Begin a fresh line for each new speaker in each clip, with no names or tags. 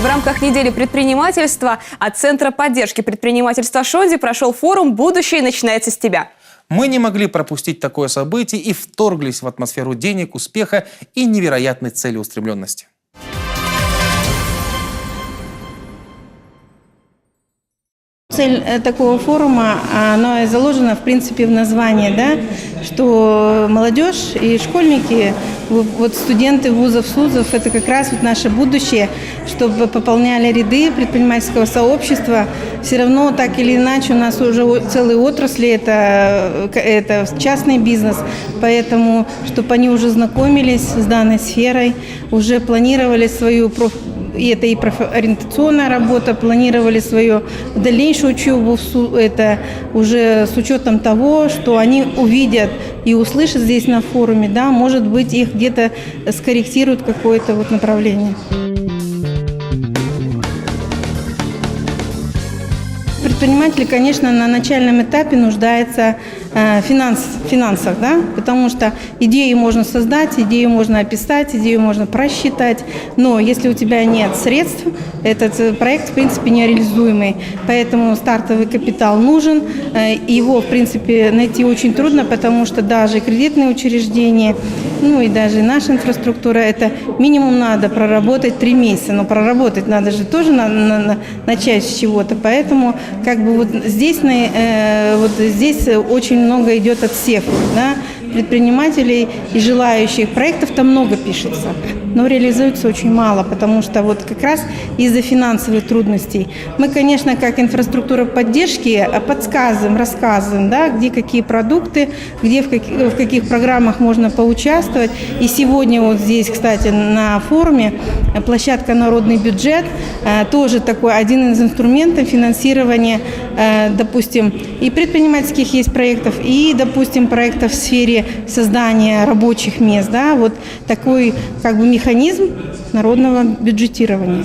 В рамках недели предпринимательства от Центра поддержки предпринимательства Шонди прошел форум «Будущее начинается с тебя».
Мы не могли пропустить такое событие и вторглись в атмосферу денег, успеха и невероятной целеустремленности.
Цель такого форума, она заложена, в принципе, в названии, да, что молодежь и школьники, вот студенты вузов, СУЗов, это как раз вот наше будущее, чтобы пополняли ряды предпринимательского сообщества. Все равно, так или иначе, у нас уже целые отрасли, это частный бизнес, поэтому, чтобы они уже знакомились с данной сферой, уже планировали свою и это и профориентационная работа, планировали свою дальнейшую учебу, это уже с учетом того, что они увидят и услышат здесь на форуме, да, может быть, их где-то скорректируют какое-то вот направление. Предприниматель, конечно, на начальном этапе нуждается в финансах, да? Потому что идею можно создать, идею можно описать, идею можно просчитать, но если у тебя нет средств, этот проект, в принципе, нереализуемый. Поэтому стартовый капитал нужен, его, в принципе, найти очень трудно, потому что даже кредитные учреждения, ну и даже наша инфраструктура, это минимум надо проработать 3 месяца, но проработать надо же тоже начать с чего-то, поэтому как бы вот здесь очень много идет отсев, да, предпринимателей и желающих. Проектов-то много пишется, но реализуется очень мало, потому что вот как раз из-за финансовых трудностей. Мы, конечно, как инфраструктура поддержки подсказываем, рассказываем, да, где какие продукты, где в каких программах можно поучаствовать. И сегодня вот здесь, кстати, на форуме площадка «Народный бюджет» тоже такой один из инструментов финансирования, допустим, и предпринимательских есть проектов, и, допустим, проектов в сфере создания рабочих мест, да, вот такой как бы механизм народного бюджетирования.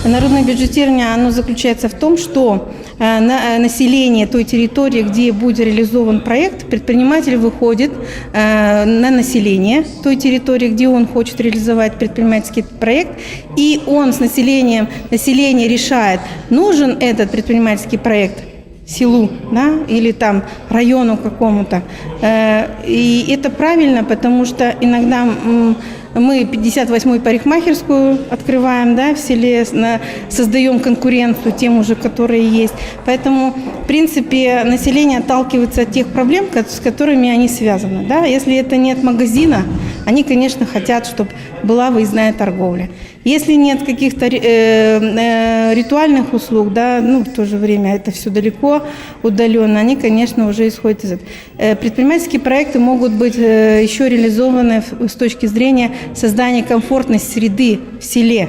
Народное бюджетирование, оно заключается в том, что население той территории, где будет реализован проект, предприниматель выходит на население той территории, где он хочет реализовать предпринимательский проект, и он с население решает, нужен этот предпринимательский проект селу, да, или там району какому-то. И это правильно, потому что иногда мы 58-ю парикмахерскую открываем, да, в селе, создаем конкуренцию тем уже, которые есть. Поэтому, в принципе, население отталкивается от тех проблем, с которыми они связаны. Да. Если это нет магазина, они, конечно, хотят, чтобы была выездная торговля. Если нет каких-то ритуальных услуг, да, ну, в то же время это все далеко, удаленно, они, конечно, уже исходят из этого. Предпринимательские проекты могут быть еще реализованы с точки зрения создания комфортной среды в селе.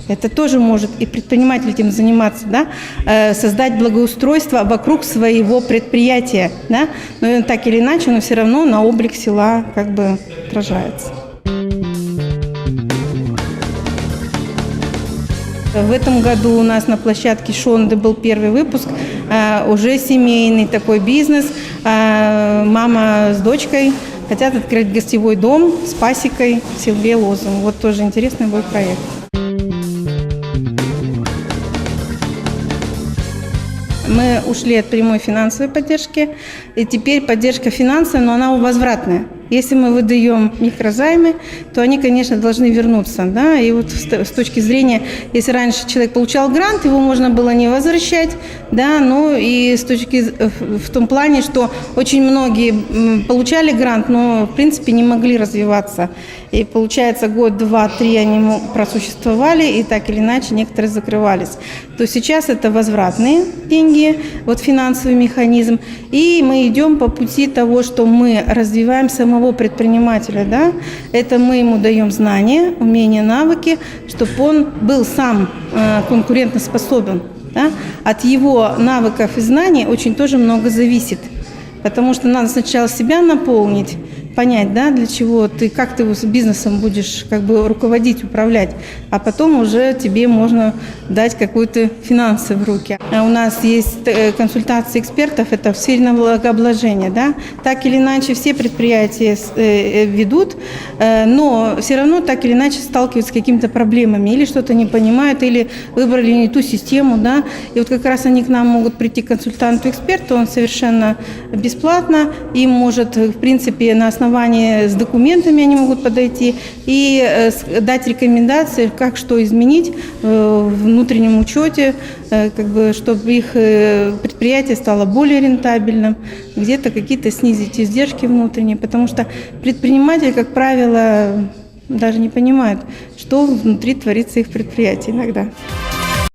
Это тоже может и предприниматель этим заниматься, да, создать благоустройство вокруг своего предприятия, да, но так или иначе, но все равно на облик села как бы отражается. В этом году у нас на площадке Шонды был первый выпуск, уже семейный такой бизнес. Мама с дочкой хотят открыть гостевой дом с пасекой в селе Лозум. Вот тоже интересный был проект. Мы ушли от прямой финансовой поддержки, и теперь поддержка финансовая, но она возвратная. Если мы выдаем микрозаймы, то они, конечно, должны вернуться. Да? И вот с точки зрения, если раньше человек получал грант, его можно было не возвращать, да, но и в том плане, что очень многие получали грант, но, в принципе, не могли развиваться. И получается, год, 2, 3 они просуществовали, и так или иначе некоторые закрывались. То сейчас это возвратные деньги, вот финансовый механизм, и мы идем по пути того, что мы развиваем самого предпринимателя, да? Это мы ему даем знания, умения, навыки, чтобы он был сам конкурентоспособен. Да? От его навыков и знаний очень тоже много зависит, потому что надо сначала себя наполнить, понять, да, для чего ты, как ты с бизнесом будешь как бы руководить, управлять, а потом уже тебе можно дать какие-то финансы в руки. А у нас есть консультации экспертов, это в сфере налогообложения, да, так или иначе все предприятия ведут, но все равно так или иначе сталкиваются с какими-то проблемами, или что-то не понимают, или выбрали не ту систему, да, и вот как раз они к нам могут прийти к консультанту-эксперту, он совершенно бесплатно, им может, в принципе, на основании с документами они могут подойти и дать рекомендации, как что изменить в внутреннем учете, как бы, чтобы их предприятие стало более рентабельным, где-то какие-то снизить издержки внутренние, потому что предприниматель, как правило, даже не понимает, что внутри творится их предприятие иногда.